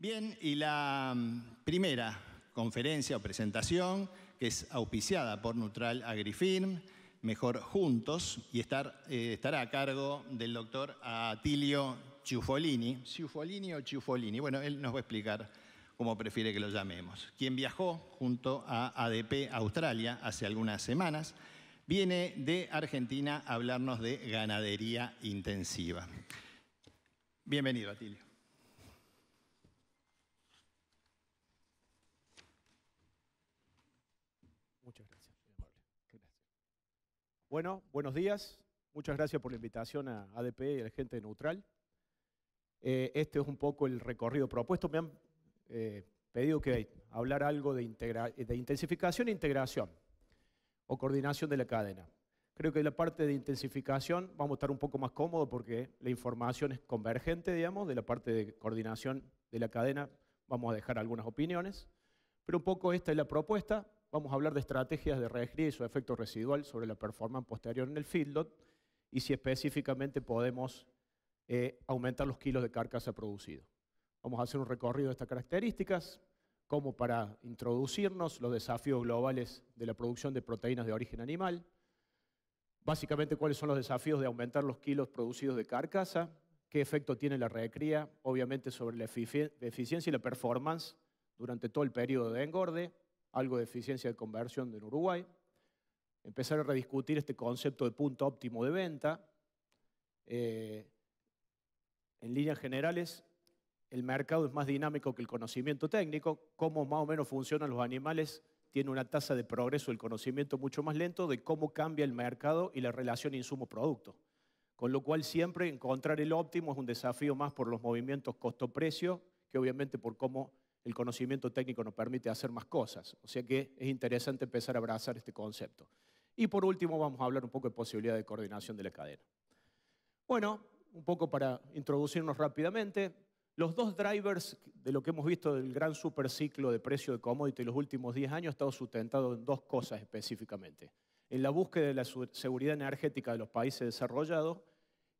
Bien, y la primera conferencia o presentación, que es auspiciada por Neutral AgriFirm, Mejor Juntos, y estará a cargo del doctor Atilio Ciuffolini. ¿Ciuffolini o Ciuffolini? Bueno, él nos va a explicar cómo prefiere que lo llamemos. Quien viajó junto a ADP Australia hace algunas semanas, viene de Argentina a hablarnos de ganadería intensiva. Bienvenido, Atilio. Muchas gracias, muy amable. Gracias. Bueno, buenos días. Muchas gracias por la invitación a ADP y a la gente de Neutral. Este es un poco el recorrido propuesto. Me han pedido que hablar algo de intensificación e integración o coordinación de la cadena. Creo que en la parte de intensificación vamos a estar un poco más cómodos porque la información es convergente, digamos. De la parte de coordinación de la cadena vamos a dejar algunas opiniones. Pero un poco esta es la propuesta. Vamos a hablar de estrategias de recría y su efecto residual sobre la performance posterior en el feedlot y si específicamente podemos aumentar los kilos de carcasa producido. Vamos a hacer un recorrido de estas características, como para introducirnos los desafíos globales de la producción de proteínas de origen animal, básicamente cuáles son los desafíos de aumentar los kilos producidos de carcasa, qué efecto tiene la recría, obviamente sobre la eficiencia y la performance durante todo el periodo de engorde, algo de eficiencia de conversión en Uruguay, empezar a rediscutir este concepto de punto óptimo de venta. En líneas generales, el mercado es más dinámico que el conocimiento técnico. Cómo más o menos funcionan los animales tiene una tasa de progreso del conocimiento mucho más lento de cómo cambia el mercado y la relación insumo-producto. Con lo cual siempre encontrar el óptimo es un desafío más por los movimientos costo-precio que obviamente por cómo el conocimiento técnico nos permite hacer más cosas. O sea que es interesante empezar a abrazar este concepto. Y por último vamos a hablar un poco de posibilidad de coordinación de la cadena. Bueno, un poco para introducirnos rápidamente, los dos drivers de lo que hemos visto del gran superciclo de precio de commodity en los últimos 10 años ha estado sustentado en dos cosas específicamente. En la búsqueda de la seguridad energética de los países desarrollados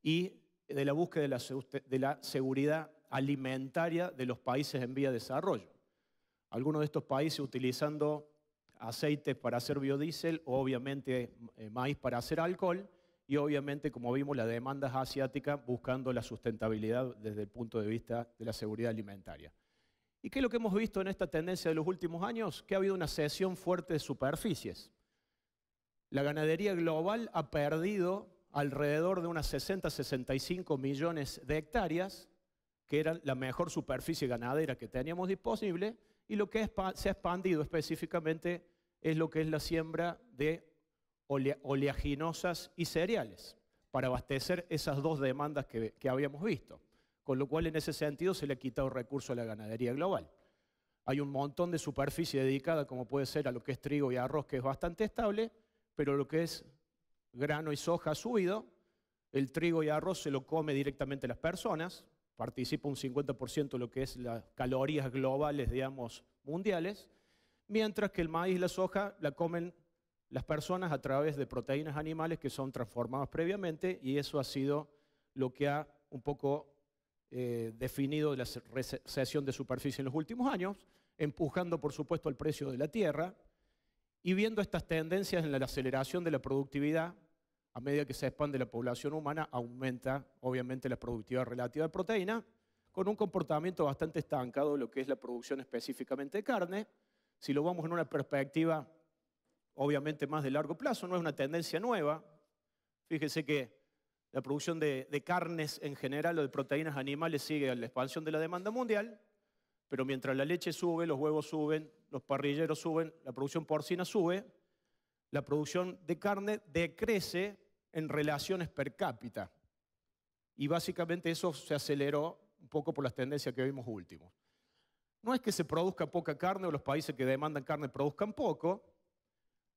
y de la búsqueda de la seguridad alimentaria de los países en vía de desarrollo. Algunos de estos países utilizando aceites para hacer biodiesel o obviamente maíz para hacer alcohol y obviamente, como vimos, la demanda es asiática buscando la sustentabilidad desde el punto de vista de la seguridad alimentaria. ¿Y qué es lo que hemos visto en esta tendencia de los últimos años? Que ha habido una cesión fuerte de superficies. La ganadería global ha perdido alrededor de unas 60-65 millones de hectáreas, que era la mejor superficie ganadera que teníamos disponible, y lo que se ha expandido específicamente es lo que es la siembra de oleaginosas y cereales, para abastecer esas dos demandas que habíamos visto. Con lo cual, en ese sentido, se le ha quitado recurso a la ganadería global. Hay un montón de superficie dedicada, como puede ser a lo que es trigo y arroz, que es bastante estable, pero lo que es grano y soja ha subido. El trigo y arroz se lo come directamente las personas, participa un 50% de lo que es las calorías globales, digamos, mundiales, mientras que el maíz y la soja la comen las personas a través de proteínas animales que son transformadas previamente, y eso ha sido lo que ha un poco definido la recesión de superficie en los últimos años, empujando por supuesto el precio de la tierra, y viendo estas tendencias en la aceleración de la productividad. A medida que se expande la población humana, aumenta obviamente la productividad relativa de proteína, con un comportamiento bastante estancado de lo que es la producción específicamente de carne. Si lo vamos en una perspectiva obviamente más de largo plazo, no es una tendencia nueva. Fíjese que la producción de carnes en general o de proteínas animales sigue a la expansión de la demanda mundial, pero mientras la leche sube, los huevos suben, los parrilleros suben, la producción porcina sube, la producción de carne decrece en relaciones per cápita. Y básicamente eso se aceleró un poco por las tendencias que vimos últimos. No es que se produzca poca carne o los países que demandan carne produzcan poco.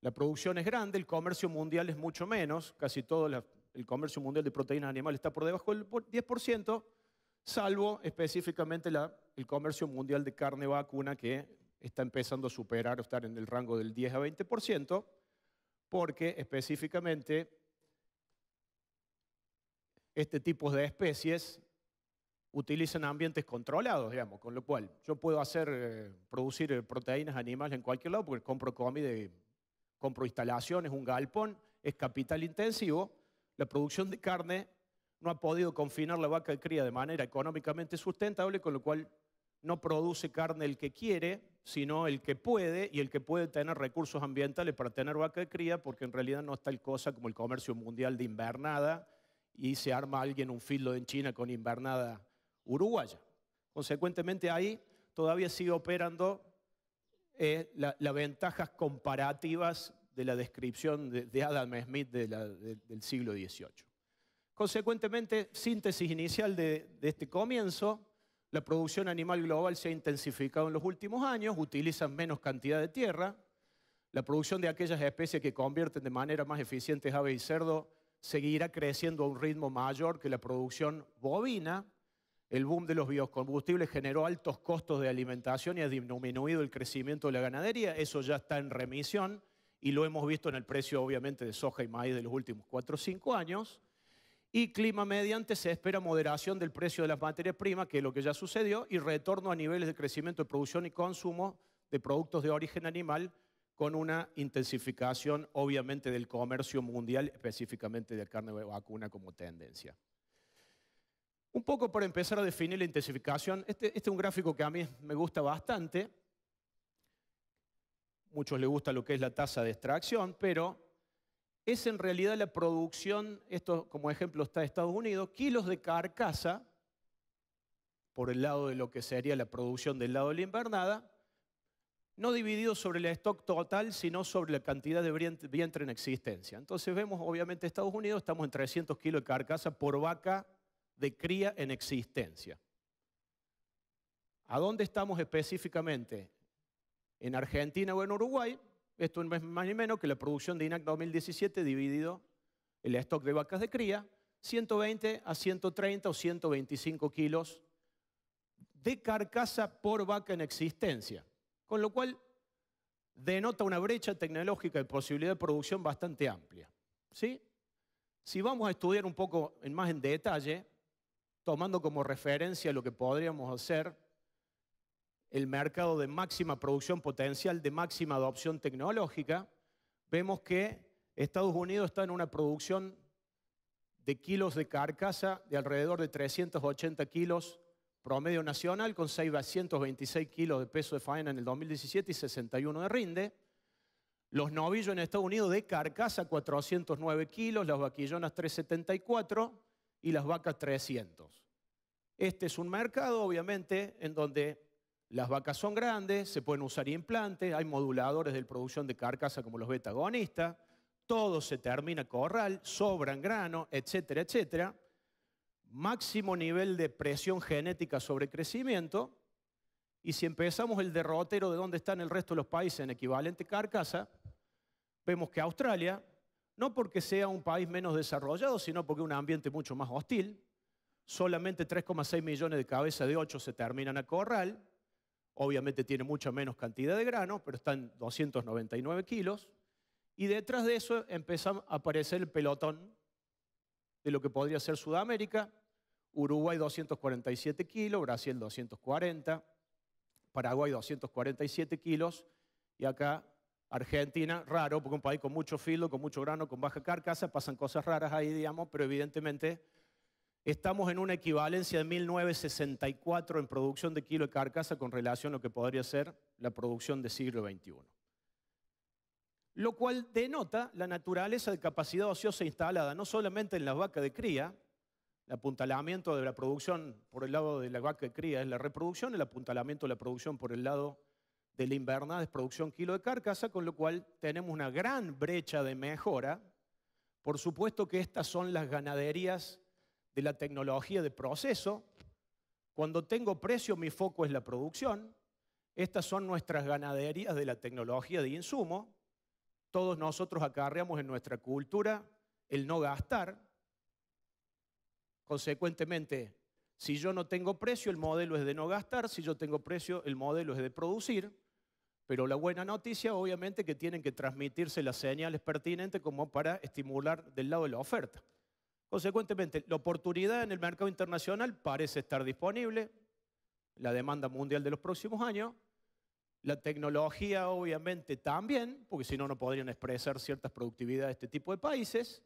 La producción es grande, el comercio mundial es mucho menos, casi todo el comercio mundial de proteínas animales está por debajo del 10%, salvo específicamente el comercio mundial de carne vacuna, que está empezando a superar o estar en el rango del 10 a 20%, porque específicamente este tipo de especies utilizan ambientes controlados, digamos, con lo cual yo puedo producir proteínas animales en cualquier lado porque compro comida, compro instalaciones, un galpón, es capital intensivo. La producción de carne no ha podido confinar la vaca de cría de manera económicamente sustentable, con lo cual no produce carne el que quiere, sino el que puede, y el que puede tener recursos ambientales para tener vaca de cría, porque en realidad no está el cosa como el comercio mundial de invernada y se arma alguien un filo en China con invernada uruguaya. Consecuentemente ahí todavía sigue operando las ventajas comparativas de la descripción de Adam Smith del siglo XVIII. Consecuentemente, síntesis inicial de este comienzo: la producción animal global se ha intensificado en los últimos años, utilizan menos cantidad de tierra, la producción de aquellas especies que convierten de manera más eficiente aves y cerdo seguirá creciendo a un ritmo mayor que la producción bovina. El boom de los biocombustibles generó altos costos de alimentación y ha disminuido el crecimiento de la ganadería. Eso ya está en remisión y lo hemos visto en el precio, obviamente, de soja y maíz de los últimos 4 o 5 años. Y clima mediante se espera moderación del precio de las materias primas, que es lo que ya sucedió, y retorno a niveles de crecimiento de producción y consumo de productos de origen animal, con una intensificación, obviamente, del comercio mundial, específicamente de carne vacuna como tendencia. Un poco para empezar a definir la intensificación, este es un gráfico que a mí me gusta bastante. Muchos les gusta lo que es la tasa de extracción, pero es en realidad la producción, esto como ejemplo está Estados Unidos, kilos de carcasa, por el lado de lo que sería la producción del lado de la invernada, no dividido sobre el stock total, sino sobre la cantidad de vientre en existencia. Entonces vemos, obviamente, Estados Unidos, estamos en 300 kilos de carcasa por vaca de cría en existencia. ¿A dónde estamos específicamente? En Argentina o en Uruguay, esto no es más ni menos que la producción de INAC 2017 dividido el stock de vacas de cría, 120 a 130 o 125 kilos de carcasa por vaca en existencia, con lo cual denota una brecha tecnológica de posibilidad de producción bastante amplia, ¿sí? Si vamos a estudiar un poco más en detalle, tomando como referencia lo que podríamos hacer el mercado de máxima producción potencial, de máxima adopción tecnológica, vemos que Estados Unidos está en una producción de kilos de carcasa de alrededor de 380 kilos promedio nacional, con 626 kilos de peso de faena en el 2017 y 61 de rinde. Los novillos en Estados Unidos de carcasa 409 kilos, las vaquillonas 374 y las vacas 300. Este es un mercado, obviamente, en donde las vacas son grandes, se pueden usar implantes, hay moduladores de producción de carcasa como los beta-agonistas, todo se termina corral, sobran grano, etcétera, etcétera. Máximo nivel de presión genética sobre crecimiento. Y si empezamos el derrotero de dónde están el resto de los países en equivalente carcasa, vemos que Australia, no porque sea un país menos desarrollado, sino porque es un ambiente mucho más hostil, solamente 3,6 millones de cabezas de 8 se terminan a corral. Obviamente tiene mucha menos cantidad de grano, pero están 299 kilos. Y detrás de eso empieza a aparecer el pelotón de lo que podría ser Sudamérica. Uruguay 247 kilos, Brasil 240, Paraguay 247 kilos. Y acá Argentina, raro, porque es un país con mucho filo, con mucho grano, con baja carcasa, pasan cosas raras ahí, digamos, pero evidentemente estamos en una equivalencia de 1964 en producción de kilo de carcasa con relación a lo que podría ser la producción del siglo XXI. Lo cual denota la naturaleza de capacidad ociosa instalada, no solamente en las vacas de cría. El apuntalamiento de la producción por el lado de la vaca de cría es la reproducción, el apuntalamiento de la producción por el lado de la invernada es producción kilo de carcasa, con lo cual tenemos una gran brecha de mejora. Por supuesto que estas son las ganaderías de la tecnología de proceso. Cuando tengo precio, mi foco es la producción. Estas son nuestras ganaderías de la tecnología de insumo. Todos nosotros acarreamos en nuestra cultura el no gastar. Consecuentemente, si yo no tengo precio, el modelo es de no gastar. Si yo tengo precio, el modelo es de producir. Pero la buena noticia, obviamente, que tienen que transmitirse las señales pertinentes como para estimular del lado de la oferta. Consecuentemente, la oportunidad en el mercado internacional parece estar disponible, la demanda mundial de los próximos años, la tecnología obviamente también, porque si no, no podrían expresar ciertas productividades de este tipo de países.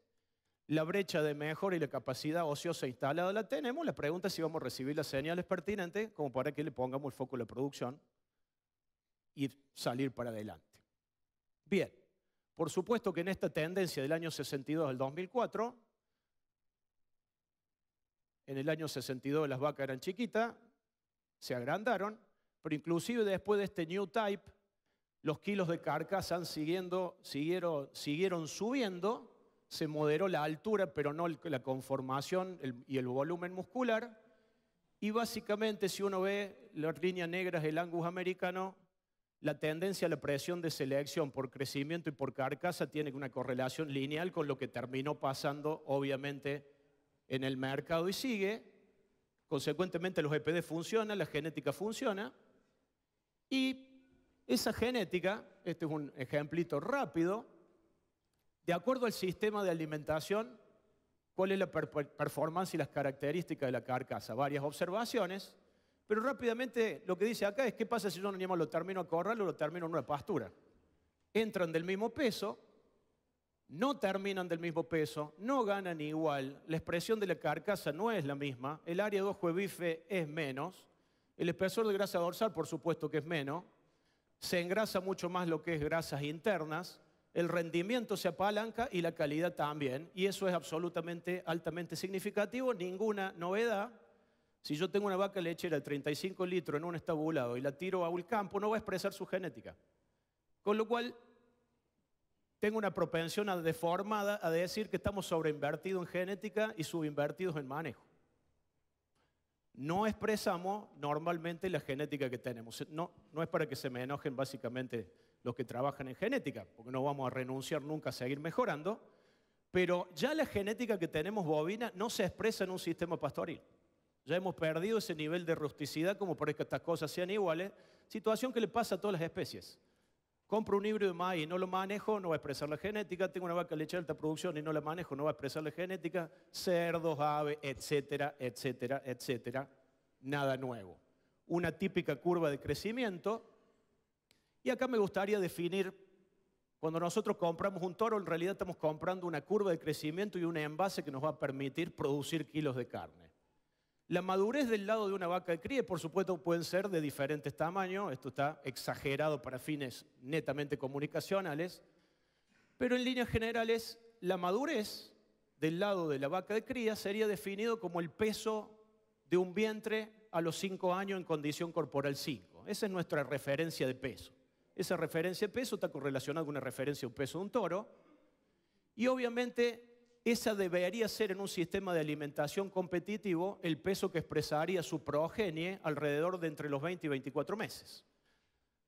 La brecha de mejora y la capacidad ociosa instalada la tenemos. La pregunta es si vamos a recibir las señales pertinentes como para que le pongamos el foco en la producción y salir para adelante. Bien, por supuesto que en esta tendencia del año 62 al 2004, en el año 62 las vacas eran chiquitas, se agrandaron, pero inclusive después de este New Type, los kilos de carcasa siguieron subiendo, se moderó la altura, pero no la conformación y el volumen muscular. Y básicamente, si uno ve las líneas negras del Angus americano, la tendencia a la presión de selección por crecimiento y por carcasa tiene una correlación lineal con lo que terminó pasando, obviamente, en el mercado y sigue. Consecuentemente, los EPD funcionan, la genética funciona. Y esa genética, este es un ejemplito rápido, de acuerdo al sistema de alimentación, ¿cuál es la performance y las características de la carcasa? Varias observaciones, pero rápidamente lo que dice acá es qué pasa si yo un animal lo termino a corral o lo termino en una pastura. Entran del mismo peso, no terminan del mismo peso, no ganan igual, la expresión de la carcasa no es la misma, el área de ojo de bife es menos, el espesor de grasa dorsal por supuesto que es menos, se engrasa mucho más lo que es grasas internas, el rendimiento se apalanca y la calidad también, y eso es absolutamente, altamente significativo, ninguna novedad. Si yo tengo una vaca lechera de 35 litros en un estabulado y la tiro a un campo, no va a expresar su genética. Con lo cual, tengo una propensión deformada a decir que estamos sobreinvertidos en genética y subinvertidos en manejo. No expresamos normalmente la genética que tenemos. No es para que se me enojen básicamente los que trabajan en genética, porque no vamos a renunciar nunca a seguir mejorando, pero ya la genética que tenemos bovina no se expresa en un sistema pastoril. Ya hemos perdido ese nivel de rusticidad como para que estas cosas sean iguales, situación que le pasa a todas las especies. Compro un híbrido de maíz y no lo manejo, no va a expresar la genética. Tengo una vaca lechera de alta producción y no la manejo, no va a expresar la genética. Cerdos, aves, etcétera, etcétera, etcétera. Nada nuevo. Una típica curva de crecimiento. Y acá me gustaría definir, cuando nosotros compramos un toro, en realidad estamos comprando una curva de crecimiento y un envase que nos va a permitir producir kilos de carne. La madurez del lado de una vaca de cría, por supuesto, pueden ser de diferentes tamaños. Esto está exagerado para fines netamente comunicacionales. Pero en líneas generales, la madurez del lado de la vaca de cría sería definido como el peso de un vientre a los 5 años en condición corporal 5. Esa es nuestra referencia de peso. Esa referencia de peso está correlacionada con una referencia de un peso de un toro. Y obviamente esa debería ser en un sistema de alimentación competitivo el peso que expresaría su progenie alrededor de entre los 20 y 24 meses.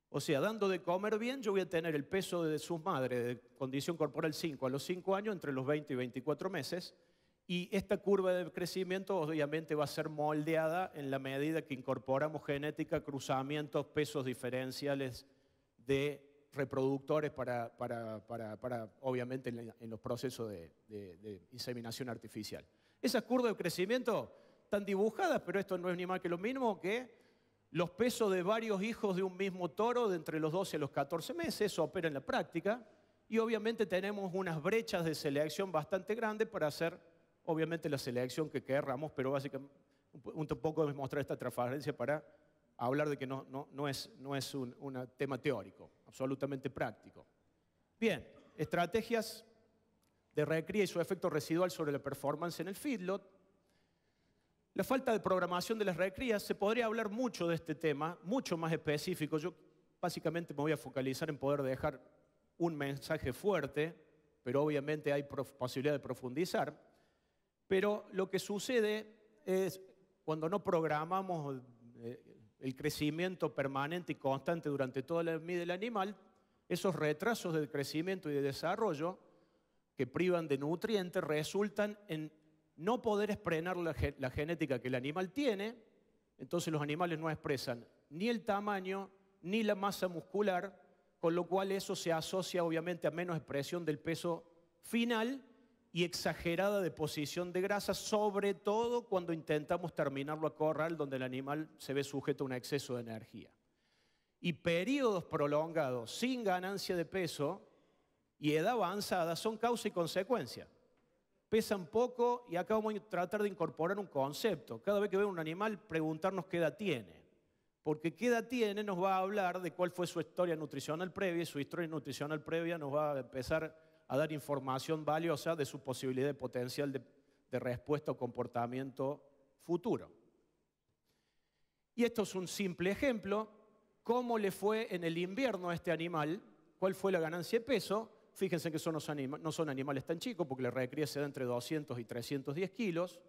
O sea, dando de comer bien, yo voy a tener el peso de sus madres de condición corporal 5 a los 5 años entre los 20 y 24 meses. Y esta curva de crecimiento obviamente va a ser moldeada en la medida que incorporamos genética, cruzamientos, pesos diferenciales de reproductores para obviamente en los procesos de inseminación artificial. Esas curvas de crecimiento están dibujadas, pero esto no es ni más que lo mismo que los pesos de varios hijos de un mismo toro de entre los 12 y los 14 meses. Eso opera en la práctica y obviamente tenemos unas brechas de selección bastante grandes para hacer obviamente la selección que querramos, pero básicamente un poco demostrar esta transparencia para hablar de que no es un tema teórico, absolutamente práctico. Bien, estrategias de recría y su efecto residual sobre la performance en el feedlot. La falta de programación de las recrías, se podría hablar mucho de este tema, mucho más específico. Yo básicamente me voy a focalizar en poder dejar un mensaje fuerte, pero obviamente hay posibilidad de profundizar. Pero lo que sucede es cuando no programamos el crecimiento permanente y constante durante toda la vida del animal, esos retrasos del crecimiento y de desarrollo que privan de nutrientes resultan en no poder expresar la genética que el animal tiene. Entonces los animales no expresan ni el tamaño ni la masa muscular, con lo cual eso se asocia obviamente a menos expresión del peso final y exagerada deposición de grasa, sobre todo cuando intentamos terminarlo a corral, donde el animal se ve sujeto a un exceso de energía. Y periodos prolongados sin ganancia de peso y edad avanzada son causa y consecuencia. Pesan poco y acá vamos a tratar de incorporar un concepto. Cada vez que veo un animal, preguntarnos qué edad tiene. Porque qué edad tiene nos va a hablar de cuál fue su historia nutricional previa, y su historia nutricional previa nos va a empezar a dar información valiosa de su posibilidad de potencial de respuesta o comportamiento futuro. Y esto es un simple ejemplo. ¿Cómo le fue en el invierno a este animal? ¿Cuál fue la ganancia de peso? Fíjense que no son animales tan chicos, porque la recría se da entre 200 y 310 kilos.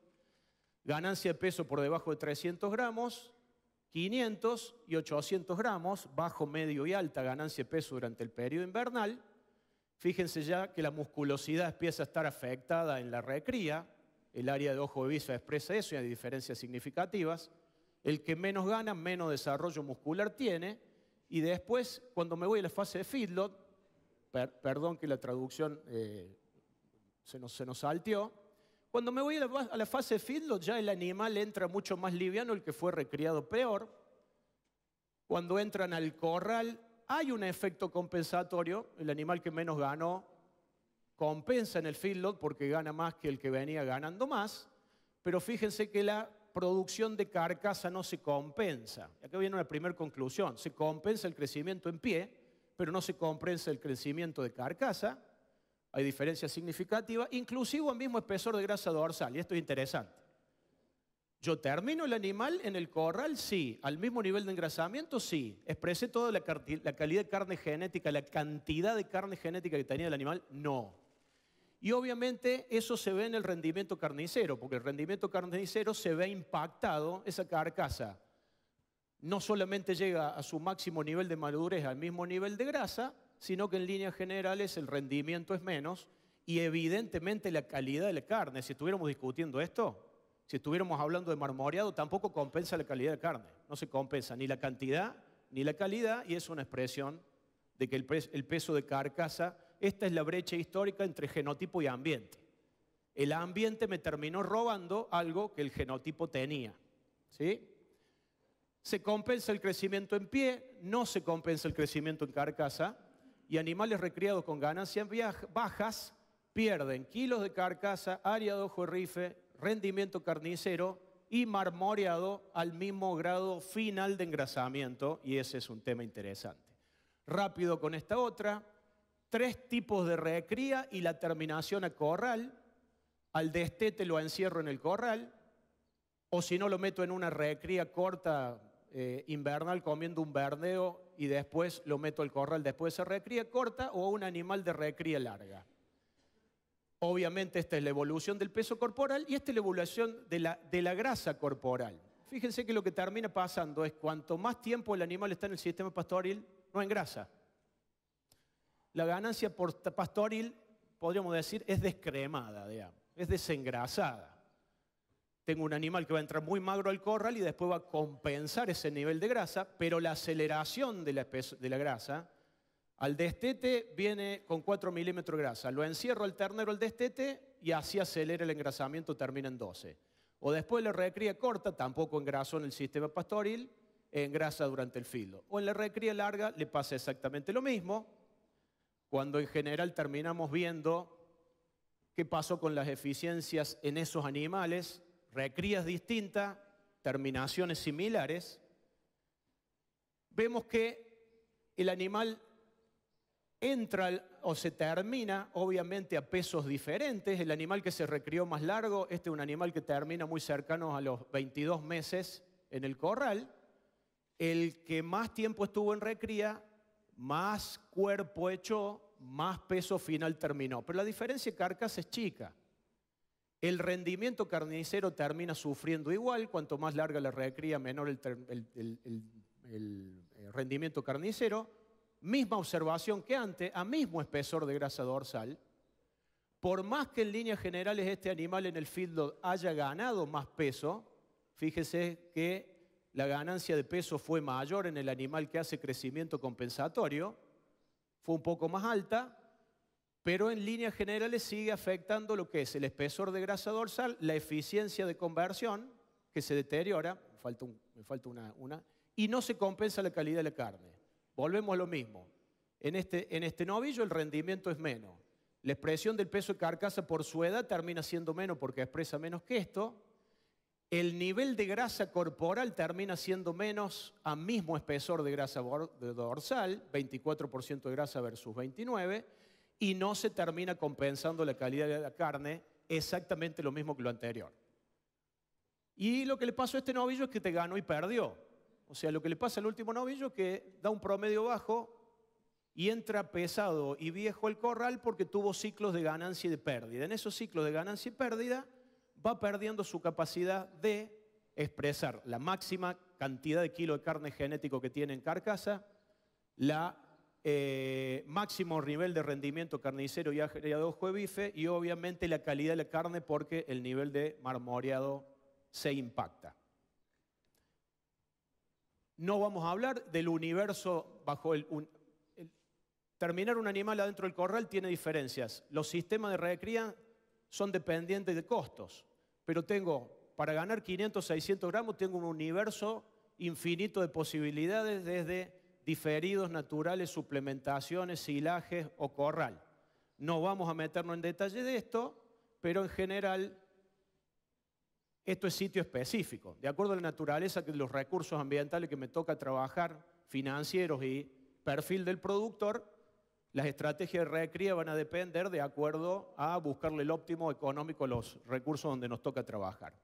Ganancia de peso por debajo de 300 gramos, 500 y 800 gramos, bajo, medio y alta ganancia de peso durante el periodo invernal. Fíjense ya que la musculosidad empieza a estar afectada en la recría. El área de ojo de vista expresa eso y hay diferencias significativas. El que menos gana, menos desarrollo muscular tiene. Y después, cuando me voy a la fase de feedlot, perdón que la traducción se nos salteó. Cuando me voy a la fase de feedlot, ya el animal entra mucho más liviano, el que fue recriado peor. Cuando entran al corral, hay un efecto compensatorio. El animal que menos ganó compensa en el feedlot porque gana más que el que venía ganando más. Pero fíjense que la producción de carcasa no se compensa. Acá viene una primera conclusión. Se compensa el crecimiento en pie, pero no se compensa el crecimiento de carcasa. Hay diferencias significativas, inclusive el mismo espesor de grasa dorsal. Y esto es interesante. ¿Yo termino el animal en el corral? Sí. ¿Al mismo nivel de engrasamiento? Sí. ¿Expresé toda la calidad de carne genética, la cantidad de carne genética que tenía el animal? No. Y obviamente eso se ve en el rendimiento carnicero, porque el rendimiento carnicero se ve impactado, esa carcasa no solamente llega a su máximo nivel de madurez, al mismo nivel de grasa, sino que en líneas generales el rendimiento es menos y evidentemente la calidad de la carne. Si estuviéramos discutiendo esto, si estuviéramos hablando de marmoreado, tampoco compensa la calidad de carne. No se compensa ni la cantidad ni la calidad, y es una expresión de que el peso de carcasa, esta es la brecha histórica entre genotipo y ambiente. El ambiente me terminó robando algo que el genotipo tenía. ¿Sí? Se compensa el crecimiento en pie, no se compensa el crecimiento en carcasa, y animales recriados con ganancias bajas pierden kilos de carcasa, área de ojo de rife, rendimiento carnicero y marmoreado al mismo grado final de engrasamiento, y ese es un tema interesante. Rápido con esta otra. 3 tipos de recría y la terminación a corral. Al destete lo encierro en el corral, o si no lo meto en una recría corta invernal comiendo un verdeo y después lo meto al corral después de esa recría corta, o un animal de recría larga. Obviamente esta es la evolución del peso corporal y esta es la evolución de la grasa corporal. Fíjense que lo que termina pasando es cuanto más tiempo el animal está en el sistema pastoril, no engrasa. La ganancia por pastoril, podríamos decir, es descremada, digamos, es desengrasada. Tengo un animal que va a entrar muy magro al corral y después va a compensar ese nivel de grasa, pero la aceleración de la grasa, al destete viene con 4 milímetros de grasa. Lo encierro al ternero al destete y así acelera el engrasamiento, termina en 12. O después la recría corta, tampoco engrasó en el sistema pastoril, engrasa durante el filo. O en la recría larga le pasa exactamente lo mismo, cuando en general terminamos viendo qué pasó con las eficiencias en esos animales, recrías distintas, terminaciones similares. Vemos que el animal entra o se termina obviamente a pesos diferentes. El animal que se recrió más largo, este es un animal que termina muy cercano a los 22 meses en el corral. El que más tiempo estuvo en recría, más cuerpo echó, más peso final terminó. Pero la diferencia de carcasa es chica. El rendimiento carnicero termina sufriendo igual. Cuanto más larga la recría, menor el rendimiento carnicero. Misma observación que antes, a mismo espesor de grasa dorsal. Por más que en líneas generales este animal en el feedlot haya ganado más peso, fíjese que la ganancia de peso fue mayor en el animal que hace crecimiento compensatorio, fue un poco más alta, pero en líneas generales sigue afectando lo que es el espesor de grasa dorsal, la eficiencia de conversión, que se deteriora, me falta una, y no se compensa la calidad de la carne. Volvemos a lo mismo. En este novillo el rendimiento es menos. La expresión del peso de carcasa por su edad termina siendo menos porque expresa menos que esto. El nivel de grasa corporal termina siendo menos a mismo espesor de grasa dorsal, 24% de grasa versus 29%, y no se termina compensando la calidad de la carne, exactamente lo mismo que lo anterior. Y lo que le pasó a este novillo es que te ganó y perdió. O sea, lo que le pasa al último novillo es que da un promedio bajo y entra pesado y viejo al corral porque tuvo ciclos de ganancia y de pérdida. En esos ciclos de ganancia y pérdida va perdiendo su capacidad de expresar la máxima cantidad de kilos de carne genético que tiene en carcasa, la máximo nivel de rendimiento carnicero y de ojo de bife y obviamente la calidad de la carne porque el nivel de marmoreado se impacta. No vamos a hablar del universo bajo terminar un animal adentro del corral tiene diferencias. Los sistemas de recría son dependientes de costos, pero para ganar 500, 600 gramos, tengo un universo infinito de posibilidades desde diferidos naturales, suplementaciones, silajes o corral. No vamos a meternos en detalle de esto, pero en general esto es sitio específico. De acuerdo a la naturaleza de los recursos ambientales que me toca trabajar, financieros y perfil del productor, las estrategias de recría van a depender de acuerdo a buscarle el óptimo económico a los recursos donde nos toca trabajar.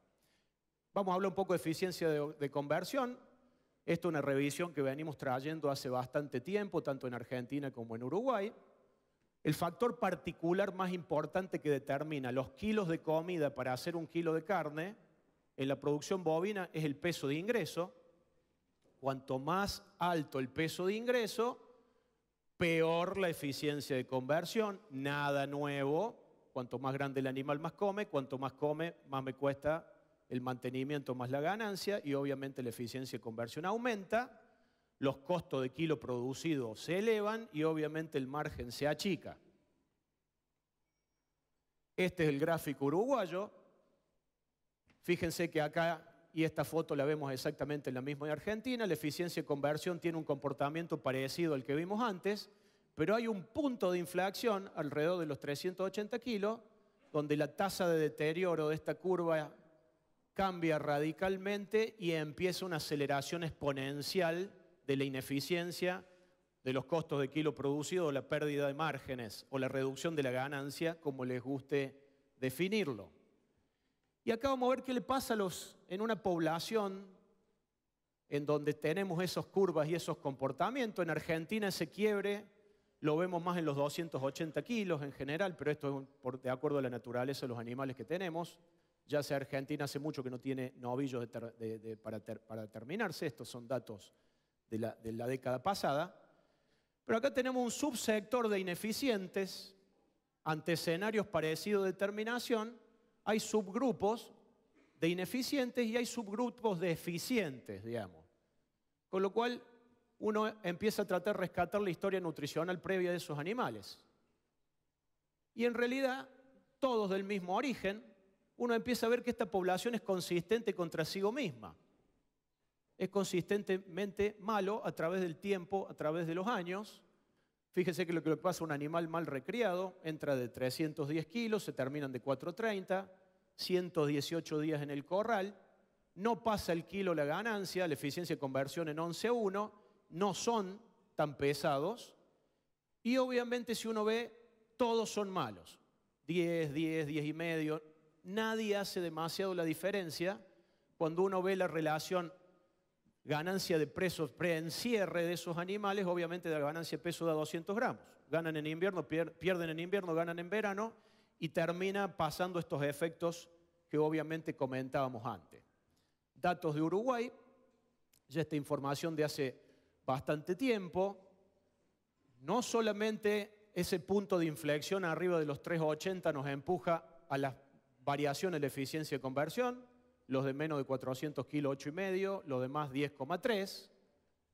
Vamos a hablar un poco de eficiencia de conversión. Esto es una revisión que venimos trayendo hace bastante tiempo, tanto en Argentina como en Uruguay. El factor particular más importante que determina los kilos de comida para hacer un kilo de carne en la producción bovina es el peso de ingreso. Cuanto más alto el peso de ingreso, peor la eficiencia de conversión. Nada nuevo. Cuanto más grande el animal, más come. Cuanto más come, más me cuesta el mantenimiento más la ganancia y obviamente la eficiencia de conversión aumenta, los costos de kilo producido se elevan y obviamente el margen se achica. Este es el gráfico uruguayo. Fíjense que acá, y esta foto la vemos exactamente en la misma de Argentina, la eficiencia de conversión tiene un comportamiento parecido al que vimos antes, pero hay un punto de inflación alrededor de los 380 kilos, donde la tasa de deterioro de esta curva cambia radicalmente y empieza una aceleración exponencial de la ineficiencia, de los costos de kilo producido, o la pérdida de márgenes, o la reducción de la ganancia, como les guste definirlo. Y acá vamos a ver qué le pasa en una población en donde tenemos esas curvas y esos comportamientos. En Argentina ese quiebre lo vemos más en los 280 kilos en general, pero esto es de acuerdo a la naturaleza de los animales que tenemos. Ya sea Argentina hace mucho que no tiene novillos para terminarse, estos son datos de la década pasada. Pero acá tenemos un subsector de ineficientes ante escenarios parecidos de terminación. Hay subgrupos de ineficientes y hay subgrupos de eficientes, digamos. Con lo cual uno empieza a tratar de rescatar la historia nutricional previa de esos animales. Y en realidad, todos del mismo origen, uno empieza a ver que esta población es consistente contra sí misma. Es consistentemente malo a través del tiempo, a través de los años. Fíjese que lo que le pasa a un animal mal recriado entra de 310 kilos, se terminan de 430, 118 días en el corral, no pasa el kilo la ganancia, la eficiencia de conversión en 11:1, no son tan pesados y obviamente si uno ve, todos son malos. 10, 10, 10 y medio. Nadie hace demasiado la diferencia cuando uno ve la relación ganancia de peso pre-encierre de esos animales, obviamente la ganancia de peso da 200 gramos. Ganan en invierno, pierden en invierno, ganan en verano y termina pasando estos efectos que obviamente comentábamos antes. Datos de Uruguay, ya esta información de hace bastante tiempo, no solamente ese punto de inflexión arriba de los 380 nos empuja a las variaciones de eficiencia de conversión, los de menos de 400 kilos 8,5, los demás 10,3.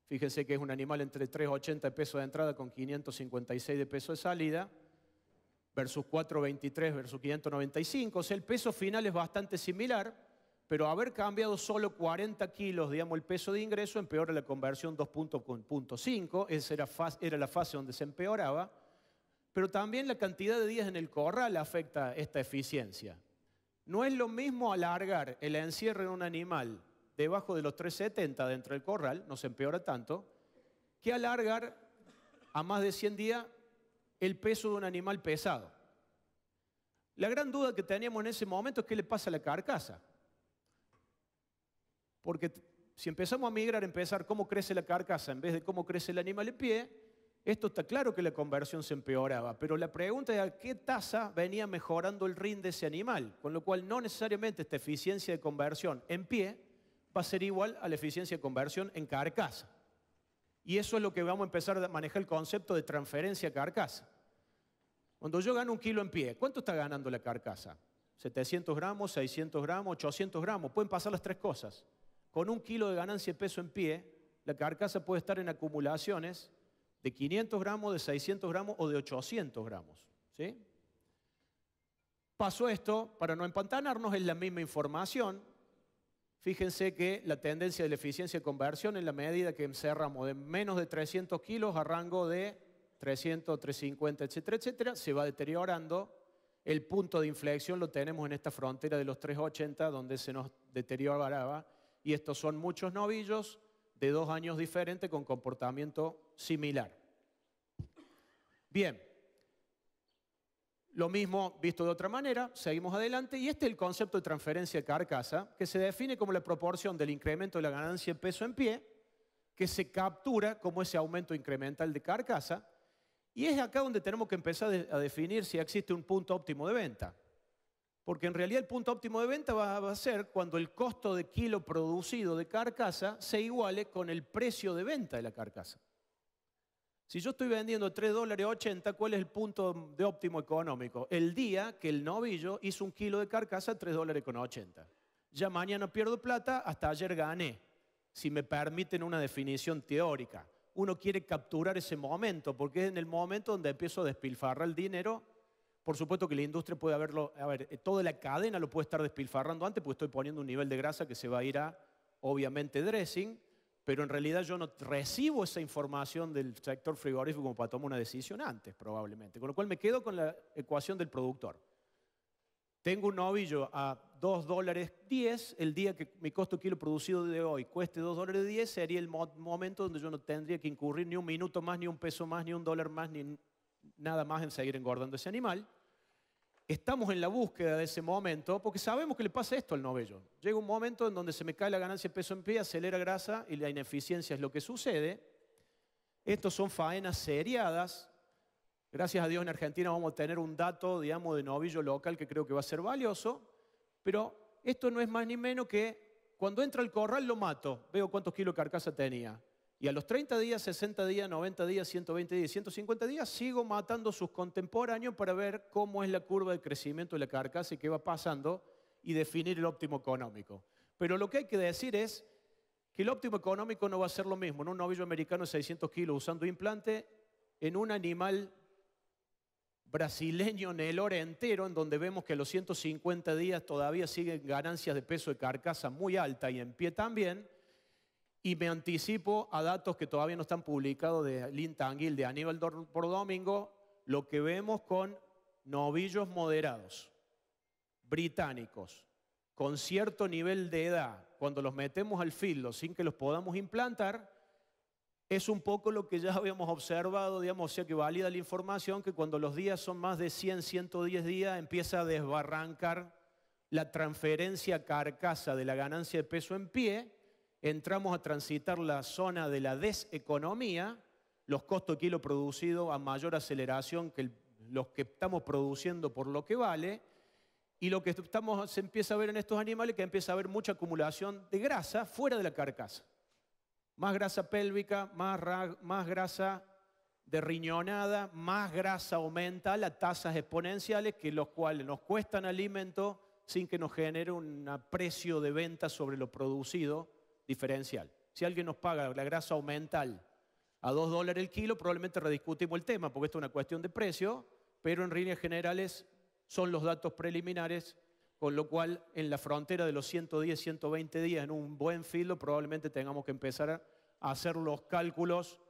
Fíjense que es un animal entre 380 de peso de entrada con 556 de peso de salida. versus 423 versus 595. O sea, el peso final es bastante similar, pero haber cambiado solo 40 kilos, digamos, el peso de ingreso, empeora la conversión 2.5. Esa era la fase donde se empeoraba. Pero también la cantidad de días en el corral afecta esta eficiencia. No es lo mismo alargar el encierro en un animal debajo de los 370 dentro del corral, no se empeora tanto, que alargar a más de 100 días el peso de un animal pesado. La gran duda que teníamos en ese momento es qué le pasa a la carcasa. Porque si empezamos a migrar, empezar cómo crece la carcasa en vez de cómo crece el animal en pie, esto está claro que la conversión se empeoraba. Pero la pregunta es a qué tasa venía mejorando el RIN de ese animal. Con lo cual no necesariamente esta eficiencia de conversión en pie va a ser igual a la eficiencia de conversión en carcasa. Y eso es lo que vamos a empezar a manejar el concepto de transferencia carcasa. Cuando yo gano 1 kilo en pie, ¿cuánto está ganando la carcasa? 700 gramos, 600 gramos, 800 gramos. Pueden pasar las tres cosas. Con 1 kilo de ganancia de peso en pie, la carcasa puede estar en acumulaciones de 500 gramos, de 600 gramos o de 800 gramos. ¿Sí? Pasó esto, para no empantanarnos, es la misma información. Fíjense que la tendencia de la eficiencia de conversión en la medida que encerramos de menos de 300 kilos a rango de 300, 350, etcétera, etcétera, se va deteriorando. El punto de inflexión lo tenemos en esta frontera de los 380 donde se nos deterioraba y estos son muchos novillos de 2 años diferentes con comportamiento similar. Bien. Lo mismo visto de otra manera, seguimos adelante y este es el concepto de transferencia de carcasa que se define como la proporción del incremento de la ganancia en peso en pie que se captura como ese aumento incremental de carcasa y es acá donde tenemos que empezar a definir si existe un punto óptimo de venta. Porque en realidad el punto óptimo de venta va a ser cuando el costo de kilo producido de carcasa se iguale con el precio de venta de la carcasa. Si yo estoy vendiendo $3.80, ¿cuál es el punto de óptimo económico? El día que el novillo hizo 1 kilo de carcasa a $3.80. Ya mañana pierdo plata, hasta ayer gané. Si me permiten una definición teórica. Uno quiere capturar ese momento, porque es en el momento donde empiezo a despilfarrar el dinero. Por supuesto que la industria puede haberlo, toda la cadena lo puede estar despilfarrando antes, porque estoy poniendo un nivel de grasa que se va a ir a, obviamente, dressing. Pero en realidad yo no recibo esa información del sector frigorífico como para tomar una decisión antes, probablemente. Con lo cual me quedo con la ecuación del productor. Tengo un novillo a $2.10, el día que mi costo kilo producido de hoy cueste $2.10, sería el momento donde yo no tendría que incurrir ni un minuto más, ni un peso más, ni $1 más, ni nada más en seguir engordando ese animal. Estamos en la búsqueda de ese momento porque sabemos que le pasa esto al novillo. Llega un momento en donde se me cae la ganancia de peso en pie, acelera grasa y la ineficiencia es lo que sucede. Estos son faenas seriadas. Gracias a Dios en Argentina vamos a tener un dato, digamos, de novillo local que creo que va a ser valioso. Pero esto no es más ni menos que cuando entra al corral lo mato, veo cuántos kilos de carcasa tenía. Y a los 30 días, 60 días, 90 días, 120 días, 150 días, sigo matando sus contemporáneos para ver cómo es la curva de crecimiento de la carcasa y qué va pasando y definir el óptimo económico. Pero lo que hay que decir es que el óptimo económico no va a ser lo mismo en un novillo americano de 600 kilos usando implante, en un animal brasileño Nelore entero, en donde vemos que a los 150 días todavía siguen ganancias de peso de carcasa muy alta y en pie también. Y me anticipo a datos que todavía no están publicados de Lynn Tanguil, de Aníbal por Domingo, lo que vemos con novillos moderados, británicos, con cierto nivel de edad, cuando los metemos al filo sin que los podamos implantar, es un poco lo que ya habíamos observado, digamos, o sea que valida la información que cuando los días son más de 100, 110 días, empieza a desbarrancar la transferencia carcasa de la ganancia de peso en pie, entramos a transitar la zona de la deseconomía, los costos de kilo producido a mayor aceleración que los que estamos produciendo por lo que vale, y lo que se empieza a ver en estos animales que empieza a haber mucha acumulación de grasa fuera de la carcasa. Más grasa pélvica, más grasa de riñonada, más grasa aumenta a tasas exponenciales que los cuales nos cuestan alimento sin que nos genere un precio de venta sobre lo producido diferencial. Si alguien nos paga la grasa aumental a $2 el kilo, probablemente rediscutimos el tema, porque esto es una cuestión de precio, pero en líneas generales son los datos preliminares, con lo cual en la frontera de los 110, 120 días en un buen filo probablemente tengamos que empezar a hacer los cálculos,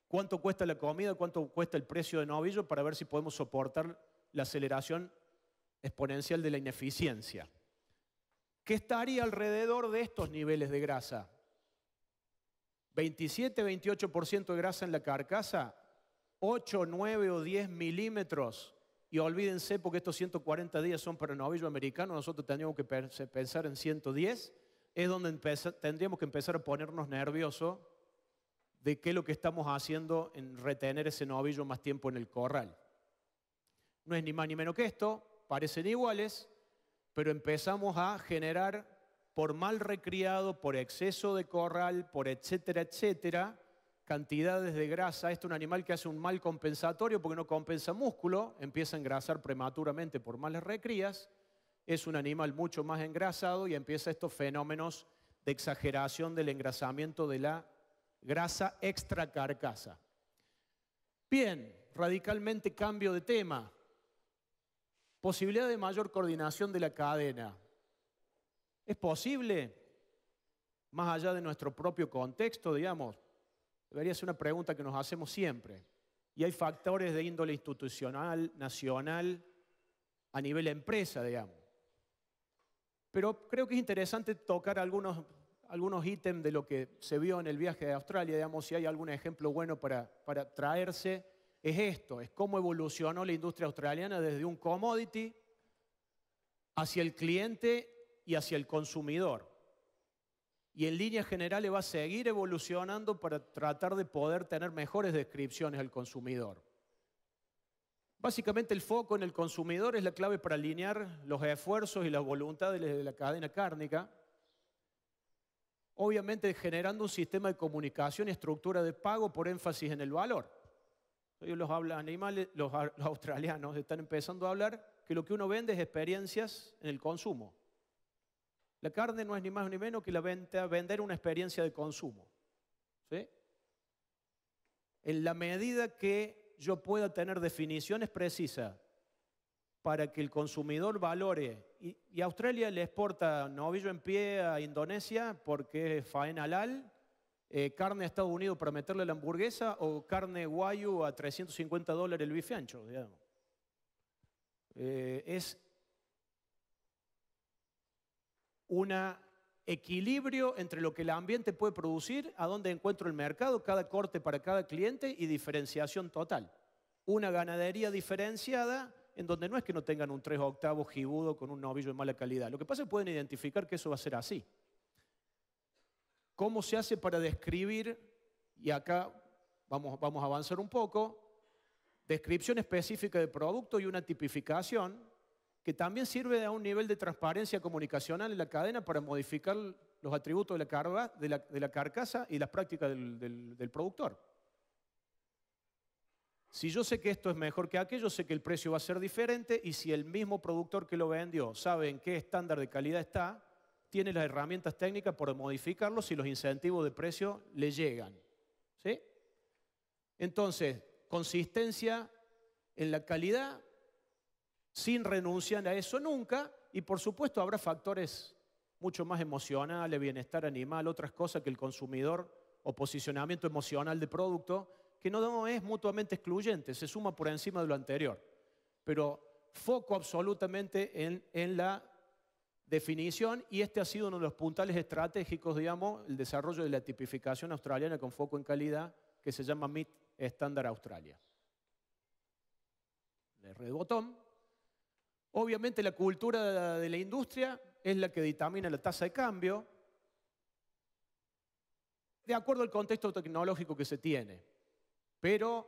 cuánto cuesta la comida, cuánto cuesta el precio de novillo, para ver si podemos soportar la aceleración exponencial de la ineficiencia. ¿Qué estaría alrededor de estos niveles de grasa? 27, 28% de grasa en la carcasa, 8, 9 o 10 milímetros. Y olvídense, porque estos 140 días son para novillo americano, nosotros tendríamos que pensar en 110, es donde tendríamos que empezar a ponernos nerviosos de qué es lo que estamos haciendo en retener ese novillo más tiempo en el corral. No es ni más ni menos que esto, parecen iguales, pero empezamos a generar, por mal recriado, por exceso de corral, por etcétera, etcétera, cantidades de grasa. Este es un animal que hace un mal compensatorio porque no compensa músculo, empieza a engrasar prematuramente por malas recrías, es un animal mucho más engrasado y empieza estos fenómenos de exageración del engrasamiento de la grasa extra carcasa. Bien, radicalmente cambio de tema. Posibilidad de mayor coordinación de la cadena. ¿Es posible? Más allá de nuestro propio contexto, digamos, debería ser una pregunta que nos hacemos siempre. Y hay factores de índole institucional, nacional, a nivel empresa, digamos. Pero creo que es interesante tocar algunos ítems de lo que se vio en el viaje de Australia, digamos, si hay algún ejemplo bueno para traerse, es esto, es cómo evolucionó la industria australiana desde un commodity hacia el cliente y hacia el consumidor. Y en líneas generales va a seguir evolucionando para tratar de poder tener mejores descripciones al consumidor. Básicamente el foco en el consumidor es la clave para alinear los esfuerzos y las voluntades de la cadena cárnica, obviamente generando un sistema de comunicación y estructura de pago por énfasis en el valor. Hoy los australianos están empezando a hablar que lo que uno vende es experiencias en el consumo. La carne no es ni más ni menos que vender una experiencia de consumo. ¿Sí? En la medida que yo pueda tener definiciones precisas para que el consumidor valore, y Australia le exporta novillo en pie a Indonesia porque es faena halal, carne a Estados Unidos para meterle a la hamburguesa o carne guayu a $350 el bife ancho, digamos. Es un equilibrio entre lo que el ambiente puede producir, a dónde encuentro el mercado, cada corte para cada cliente y diferenciación total. Una ganadería diferenciada en donde no es que no tengan un 3 octavos gibudo con un novillo de mala calidad. Lo que pasa es que pueden identificar que eso va a ser así. ¿Cómo se hace para describir? Y acá vamos a avanzar un poco. Descripción específica de producto y una tipificación que también sirve a un nivel de transparencia comunicacional en la cadena para modificar los atributos de la carcasa y las prácticas del productor. Si yo sé que esto es mejor que aquello, sé que el precio va a ser diferente, y si el mismo productor que lo vendió sabe en qué estándar de calidad está, tiene las herramientas técnicas para modificarlo si los incentivos de precio le llegan. ¿Sí? Entonces, consistencia en la calidad, sin renunciar a eso nunca, y por supuesto habrá factores mucho más emocionales, bienestar animal, otras cosas que el consumidor o posicionamiento emocional de producto, que no es mutuamente excluyente, se suma por encima de lo anterior. Pero foco absolutamente en la definición, y este ha sido uno de los puntales estratégicos, digamos, el desarrollo de la tipificación australiana con foco en calidad, que se llama Meat Standard Australia. Le rebotón. Obviamente la cultura de la industria es la que determina la tasa de cambio de acuerdo al contexto tecnológico que se tiene. Pero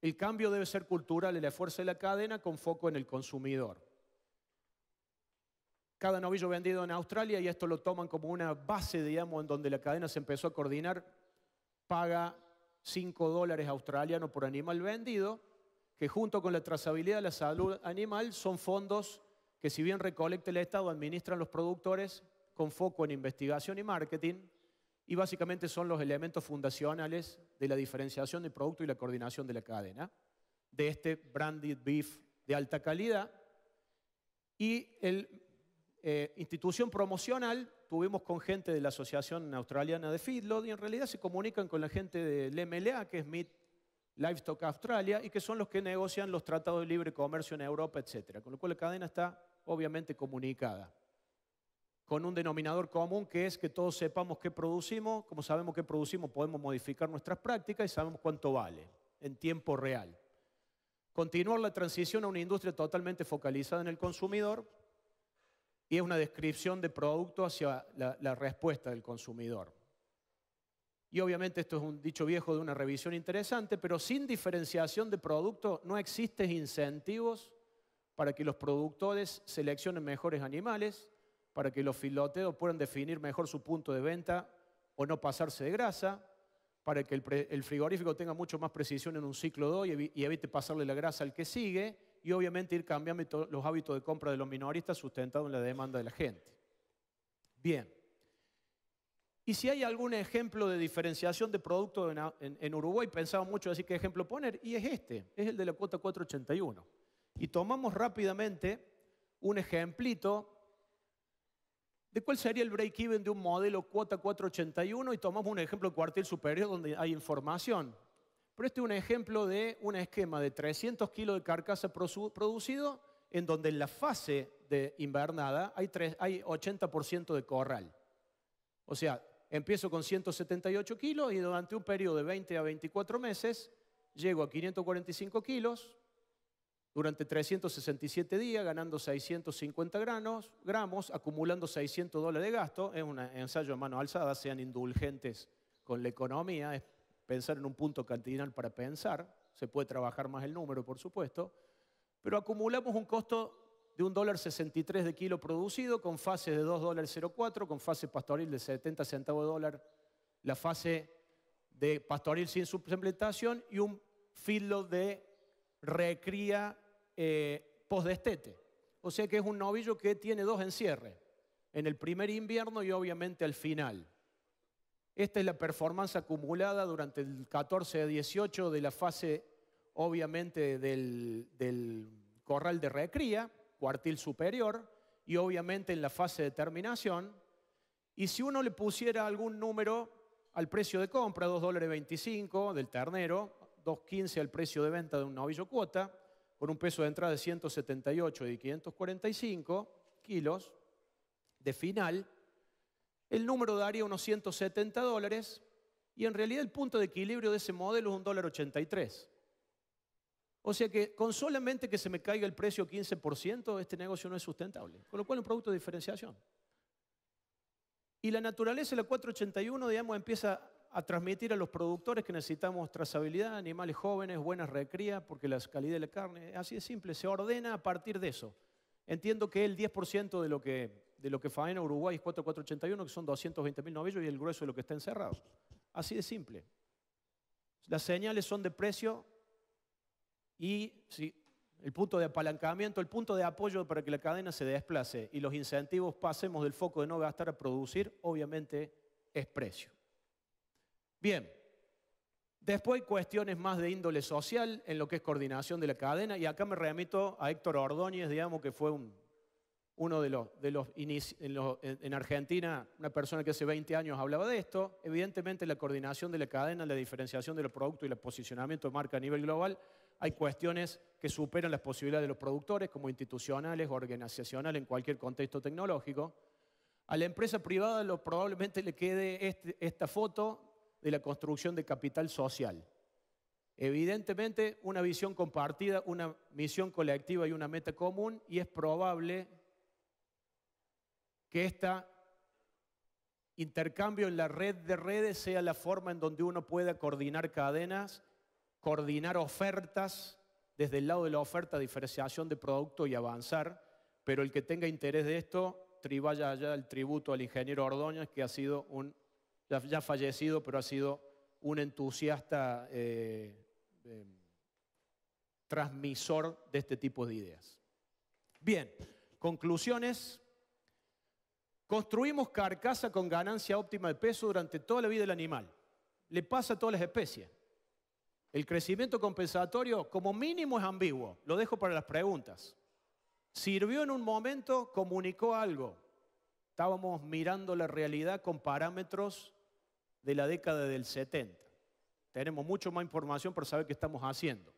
el cambio debe ser cultural en la fuerza de la cadena con foco en el consumidor. Cada novillo vendido en Australia, y esto lo toman como una base, digamos, en donde la cadena se empezó a coordinar, paga $5 australianos por animal vendido, que junto con la trazabilidad de la salud animal son fondos que, si bien recolecta el Estado, administran los productores con foco en investigación y marketing, y básicamente son los elementos fundacionales de la diferenciación del producto y la coordinación de la cadena, de este branded beef de alta calidad. Y institución promocional, tuvimos con gente de la Asociación Australiana de Feedlot y en realidad se comunican con la gente del MLA, que es Meat Livestock Australia, y que son los que negocian los tratados de libre comercio en Europa, etc. Con lo cual la cadena está obviamente comunicada, con un denominador común que es que todos sepamos qué producimos. Como sabemos qué producimos, podemos modificar nuestras prácticas y sabemos cuánto vale en tiempo real. Continuar la transición a una industria totalmente focalizada en el consumidor y es una descripción de producto hacia la respuesta del consumidor. Y obviamente esto es un dicho viejo de una revisión interesante, pero sin diferenciación de producto no existen incentivos para que los productores seleccionen mejores animales, para que los filoteos puedan definir mejor su punto de venta o no pasarse de grasa, para que el frigorífico tenga mucho más precisión en un ciclo 2 y evite pasarle la grasa al que sigue, y obviamente ir cambiando los hábitos de compra de los minoristas sustentados en la demanda de la gente. Bien. Y si hay algún ejemplo de diferenciación de producto en Uruguay, pensaba mucho decir qué ejemplo poner, y es este, es el de la cuota 481. Y tomamos rápidamente un ejemplito de cuál sería el break-even de un modelo cuota 481 y tomamos un ejemplo de cuartil superior donde hay información. Pero este es un ejemplo de un esquema de 300 kilos de carcasa producido en donde en la fase de invernada hay 80% de corral. O sea, empiezo con 178 kilos y durante un periodo de 20 a 24 meses llego a 545 kilos. Durante 367 días, ganando 650 gramos, acumulando $600 de gasto. Es un ensayo a mano alzada, sean indulgentes con la economía, es pensar en un punto cardinal para pensar. Se puede trabajar más el número, por supuesto. Pero acumulamos un costo de $1.63 de kilo producido, con fase de $2.04, con fase pastoril de 70 centavos de dólar, la fase de pastoril sin suplementación y un feedlot de recría post-destete. O sea que es un novillo que tiene dos encierres, en el primer invierno y obviamente al final. Esta es la performance acumulada durante el 14 a 18 de la fase, obviamente, del corral de recría, cuartil superior, y obviamente en la fase de terminación. Y si uno le pusiera algún número al precio de compra, $2.25 del ternero, $2.15 al precio de venta de un novillo cuota, con un peso de entrada de 178 y 545 kilos de final, el número daría unos $170 y en realidad el punto de equilibrio de ese modelo es $1.83. O sea que con solamente que se me caiga el precio 15%, este negocio no es sustentable. Con lo cual es un producto de diferenciación. Y la naturaleza de la 481, digamos, empieza a transmitir a los productores que necesitamos trazabilidad, animales jóvenes, buenas recrías, porque la calidad de la carne, así de simple, se ordena a partir de eso. Entiendo que el 10% de lo que faena Uruguay es 481, que son 220.000 novillos, y el grueso de lo que está encerrado. Así de simple. Las señales son de precio y el punto de apalancamiento, el punto de apoyo para que la cadena se desplace y los incentivos pasemos del foco de no gastar a producir, obviamente es precio. Bien, después hay cuestiones más de índole social en lo que es coordinación de la cadena, y acá me remito a Héctor Ordóñez, digamos, que fue uno en Argentina, una persona que hace 20 años hablaba de esto. Evidentemente la coordinación de la cadena, la diferenciación de los productos y el posicionamiento de marca a nivel global, hay cuestiones que superan las posibilidades de los productores, como institucionales o organizacionales en cualquier contexto tecnológico. A la empresa privada probablemente le quede esta foto de la construcción de capital social. Evidentemente, una visión compartida, una misión colectiva y una meta común, y es probable que este intercambio en la red de redes sea la forma en donde uno pueda coordinar cadenas, coordinar ofertas, desde el lado de la oferta, diferenciación de producto y avanzar, pero el que tenga interés de esto, vaya allá el tributo al ingeniero Ordóñez, que ha sido ya fallecido, pero ha sido un entusiasta transmisor de este tipo de ideas. Bien, conclusiones. Construimos carcasa con ganancia óptima de peso durante toda la vida del animal. Le pasa a todas las especies. El crecimiento compensatorio, como mínimo, es ambiguo. Lo dejo para las preguntas. ¿Sirvió en un momento? ¿Comunicó algo? Estábamos mirando la realidad con parámetros de la década del 70. Tenemos mucho más información para saber qué estamos haciendo.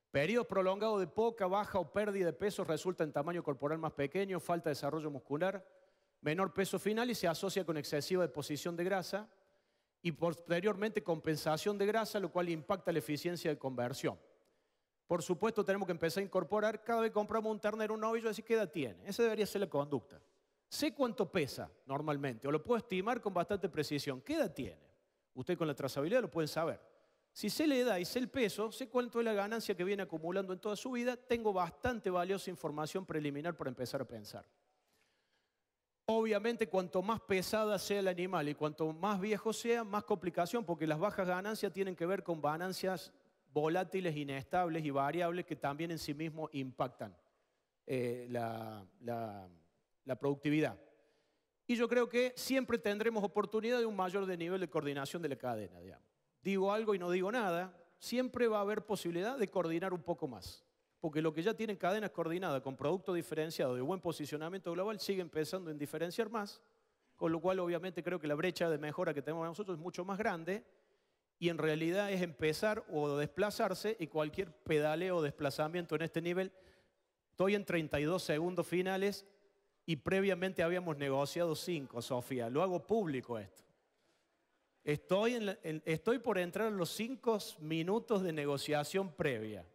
Periodos prolongados de poca, baja o pérdida de peso resulta en tamaño corporal más pequeño, falta de desarrollo muscular, menor peso final y se asocia con excesiva deposición de grasa y posteriormente compensación de grasa, lo cual impacta la eficiencia de conversión. Por supuesto, tenemos que empezar a incorporar, cada vez que compramos un ternero, un novillo, así, ¿qué edad tiene? Esa debería ser la conducta. Sé cuánto pesa normalmente, o lo puedo estimar con bastante precisión. ¿Qué edad tiene? Usted con la trazabilidad lo puede saber. Si sé la edad y sé el peso, sé cuánto es la ganancia que viene acumulando en toda su vida, tengo bastante valiosa información preliminar para empezar a pensar. Obviamente, cuanto más pesada sea el animal y cuanto más viejo sea, más complicación, porque las bajas ganancias tienen que ver con ganancias volátiles, inestables y variables que también en sí mismos impactan la productividad. Y yo creo que siempre tendremos oportunidad de un mayor nivel de coordinación de la cadena, digamos. Digo algo y no digo nada, siempre va a haber posibilidad de coordinar un poco más. Porque lo que ya tienen cadenas coordinadas con productos diferenciados de buen posicionamiento global siguen pensando en diferenciar más, con lo cual obviamente creo que la brecha de mejora que tenemos nosotros es mucho más grande y en realidad es empezar o desplazarse y cualquier pedaleo o desplazamiento en este nivel. Estoy en 32 segundos finales y previamente habíamos negociado 5, Sofía. Lo hago público esto. Estoy por entrar en los 5 minutos de negociación previa.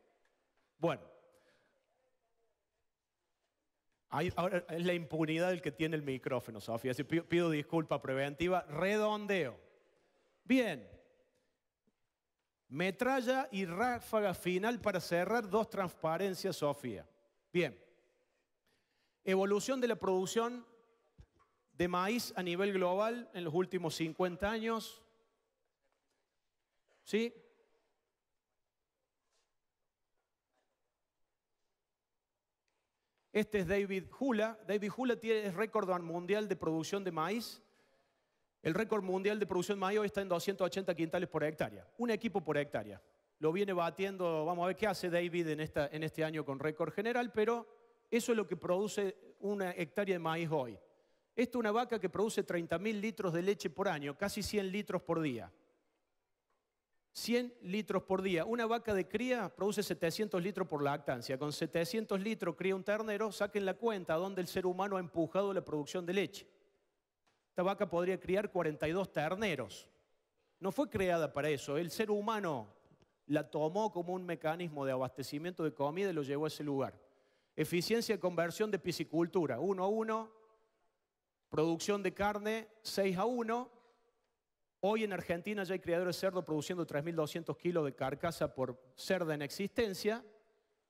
Bueno, ahora es la impunidad del que tiene el micrófono, Sofía. Así pido disculpa preventiva. Redondeo. Bien. Metralla y ráfaga final para cerrar 2 transparencias, Sofía. Bien. Evolución de la producción de maíz a nivel global en los últimos 50 años. ¿Sí? Este es David Hula. David Hula tiene el récord mundial de producción de maíz. El récord mundial de producción de maíz hoy está en 280 quintales por hectárea. Un equipo por hectárea. Lo viene batiendo, vamos a ver qué hace David en este año con récord general, pero eso es lo que produce una hectárea de maíz hoy. Esta es una vaca que produce 30.000 litros de leche por año, casi 100 litros por día. 100 litros por día. Una vaca de cría produce 700 litros por lactancia. Con 700 litros cría un ternero, saquen la cuenta donde el ser humano ha empujado la producción de leche. Esta vaca podría criar 42 terneros. No fue creada para eso. El ser humano la tomó como un mecanismo de abastecimiento de comida y lo llevó a ese lugar. Eficiencia de conversión de piscicultura, 1:1. Producción de carne, 6:1. Hoy en Argentina ya hay criadores de cerdo produciendo 3.200 kilos de carcasa por cerda en existencia.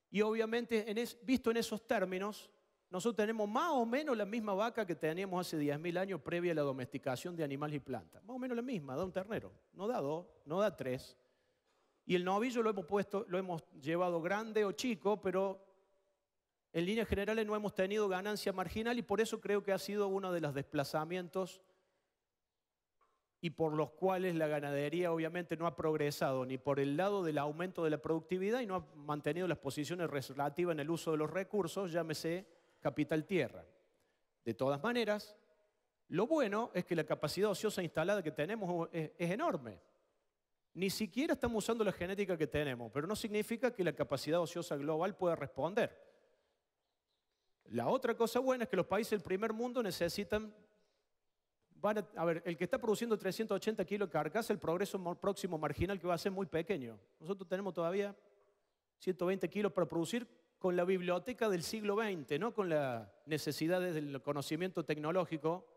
Y obviamente, visto en esos términos, nosotros tenemos más o menos la misma vaca que teníamos hace 10.000 años previa a la domesticación de animales y plantas. Más o menos la misma, da un ternero. No da 2, no da 3. Y el novillo lo hemos llevado grande o chico, pero en líneas generales no hemos tenido ganancia marginal y por eso creo que ha sido uno de los desplazamientos y por los cuales la ganadería obviamente no ha progresado ni por el lado del aumento de la productividad y no ha mantenido las posiciones relativas en el uso de los recursos, llámese capital tierra. De todas maneras, lo bueno es que la capacidad ociosa instalada que tenemos es enorme. Ni siquiera estamos usando la genética que tenemos, pero no significa que la capacidad ociosa global pueda responder. La otra cosa buena es que los países del primer mundo necesitan... A ver, el que está produciendo 380 kilos de carcasa, el progreso próximo marginal que va a ser muy pequeño. Nosotros tenemos todavía 120 kilos para producir con la biblioteca del siglo XX, no con las necesidades del conocimiento tecnológico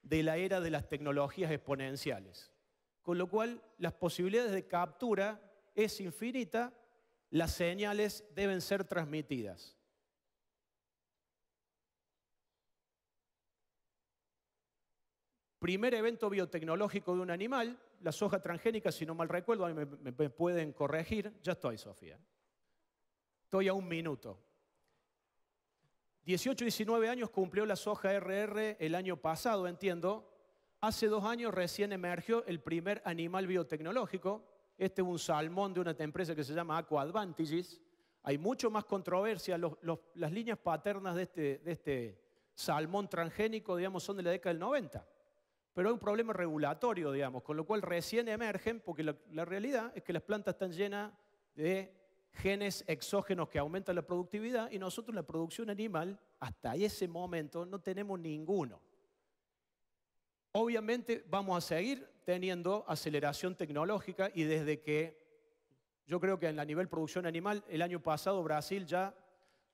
de la era de las tecnologías exponenciales. Con lo cual, las posibilidades de captura es infinita, las señales deben ser transmitidas. Primer evento biotecnológico de un animal, la soja transgénica, si no mal recuerdo, me pueden corregir. Ya estoy, Sofía. Estoy a 1 minuto. 18, 19 años cumplió la soja RR el año pasado, entiendo. Hace 2 años recién emergió el primer animal biotecnológico. Este es un salmón de una empresa que se llama Aqua Advantages. Hay mucho más controversia. Las líneas paternas de este salmón transgénico, digamos, son de la década del 90. Pero hay un problema regulatorio, digamos, con lo cual recién emergen, porque la realidad es que las plantas están llenas de genes exógenos que aumentan la productividad y nosotros la producción animal, hasta ese momento, no tenemos ninguno. Obviamente vamos a seguir teniendo aceleración tecnológica y desde que yo creo que a nivel producción animal, el año pasado Brasil ya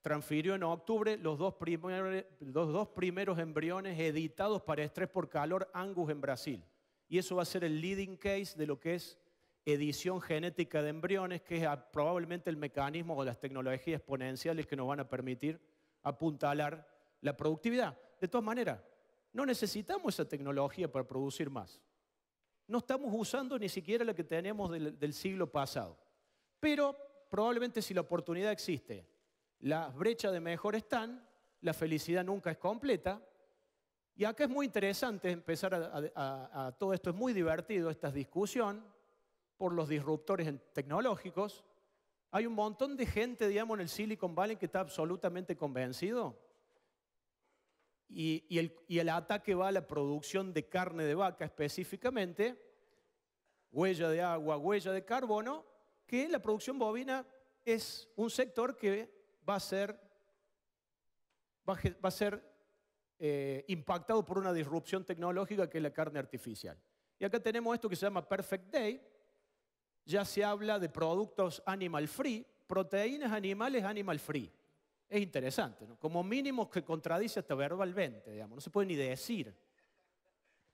transfirió en octubre los dos primeros embriones editados para estrés por calor Angus en Brasil. Y eso va a ser el leading case de lo que es edición genética de embriones, que es probablemente el mecanismo o las tecnologías exponenciales que nos van a permitir apuntalar la productividad. De todas maneras, no necesitamos esa tecnología para producir más. No estamos usando ni siquiera la que teníamos del siglo pasado. Pero probablemente si la oportunidad existe, las brechas de mejora están, la felicidad nunca es completa. Y acá es muy interesante empezar a todo esto, es muy divertido esta discusión por los disruptores tecnológicos. Hay un montón de gente, digamos, en el Silicon Valley que está absolutamente convencido. Y el ataque va a la producción de carne de vaca específicamente, huella de agua, huella de carbono, que la producción bovina es un sector que va a ser impactado por una disrupción tecnológica que es la carne artificial. Y acá tenemos esto que se llama Perfect Day. Ya se habla de productos animal free, proteínas animales animal free. Es interesante, ¿no? Como mínimo que contradice hasta verbalmente, digamos, no se puede ni decir.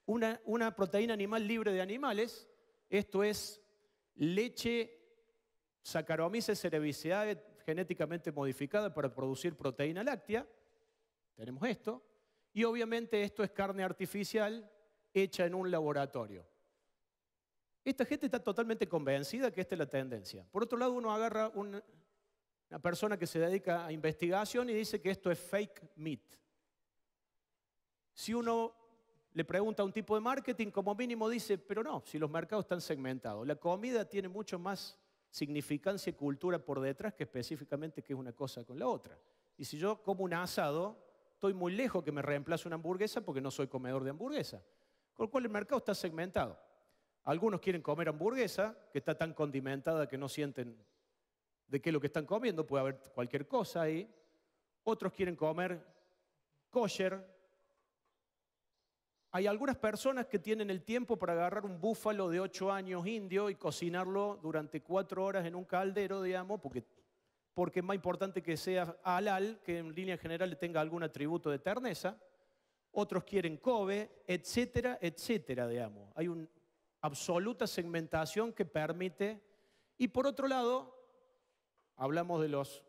Una proteína animal libre de animales, esto es leche Saccharomyces cerevisiae genéticamente modificada para producir proteína láctea. Tenemos esto. Y obviamente esto es carne artificial hecha en un laboratorio. Esta gente está totalmente convencida que esta es la tendencia. Por otro lado, uno agarra una persona que se dedica a investigación y dice que esto es fake meat. Si uno le pregunta a un tipo de marketing, como mínimo dice, pero no, si los mercados están segmentados. La comida tiene mucho más significancia y cultura por detrás que específicamente qué es una cosa con la otra. Y si yo como un asado, estoy muy lejos que me reemplace una hamburguesa porque no soy comedor de hamburguesa. Con lo cual el mercado está segmentado. Algunos quieren comer hamburguesa, que está tan condimentada que no sienten de qué es lo que están comiendo, puede haber cualquier cosa ahí. Otros quieren comer kosher. Hay algunas personas que tienen el tiempo para agarrar un búfalo de 8 años indio y cocinarlo durante 4 horas en un caldero, digamos, porque es más importante que sea halal, que en línea general tenga algún atributo de terneza. Otros quieren Kobe, etcétera, etcétera, digamos. Hay una absoluta segmentación que permite. Y por otro lado, hablamos de los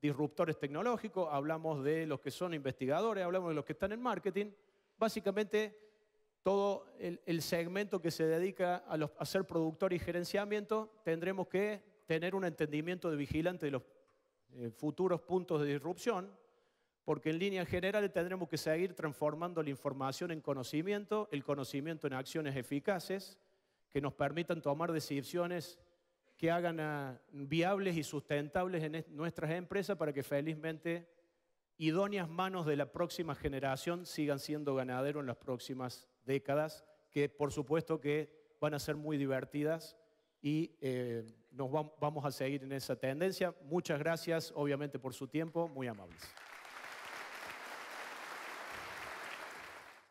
disruptores tecnológicos, hablamos de los que son investigadores, hablamos de los que están en marketing. Básicamente, todo el segmento que se dedica a ser productor y gerenciamiento, tendremos que tener un entendimiento de vigilante de los futuros puntos de disrupción, porque en líneas generales tendremos que seguir transformando la información en conocimiento, el conocimiento en acciones eficaces, que nos permitan tomar decisiones que hagan viables y sustentables en nuestras empresas para que felizmente idóneas manos de la próxima generación sigan siendo ganaderos en las próximas décadas, que por supuesto que van a ser muy divertidas y vamos a seguir en esa tendencia. Muchas gracias, obviamente, por su tiempo, muy amables.